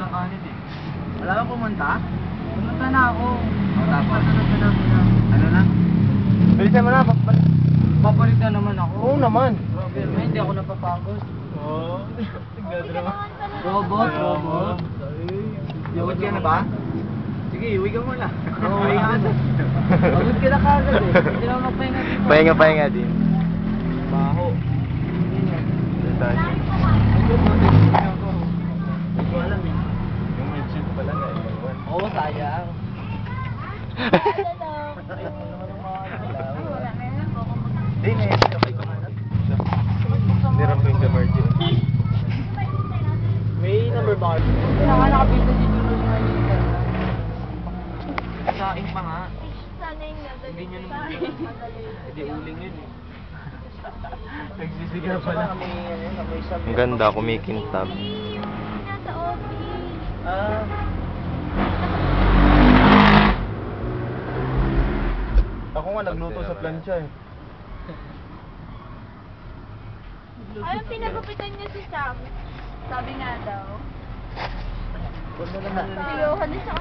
ng kanin eh. Wala ka pumunta? Pumunta na ako. Tapos? Ano na? Bilisan mo na, Papalit na naman ako. Oo naman. Grabe, hindi ako napapagod. Oo. Nagdadrama. Robot. Iuwi ka na ba? Sige, iuwi ka muna. Oo, Iuwi ka na. Pagod ka na kagad eh. Hindi naman magpahinga dito. Pahinga din. Baho. Tayo. Hindi ko alam eh. Yung windshield pala na iwan. Oo, sayang. Hindi na yun. Niram ko yung gamerji. May number ba kayo? Nakakabita si Julius ngayon. Saing pa nga. Sana yung nadali. Hindi nyo naman. Hindi uling yun eh. Nagsisigaw pala. Ang Ang ganda, kumikintab. Nasa office. Ako nga nagluto sa plancha eh. Ay, pinagupitan niya si Sam. Sabi nga daw. Huwag mo naman. Piluhan niya siya.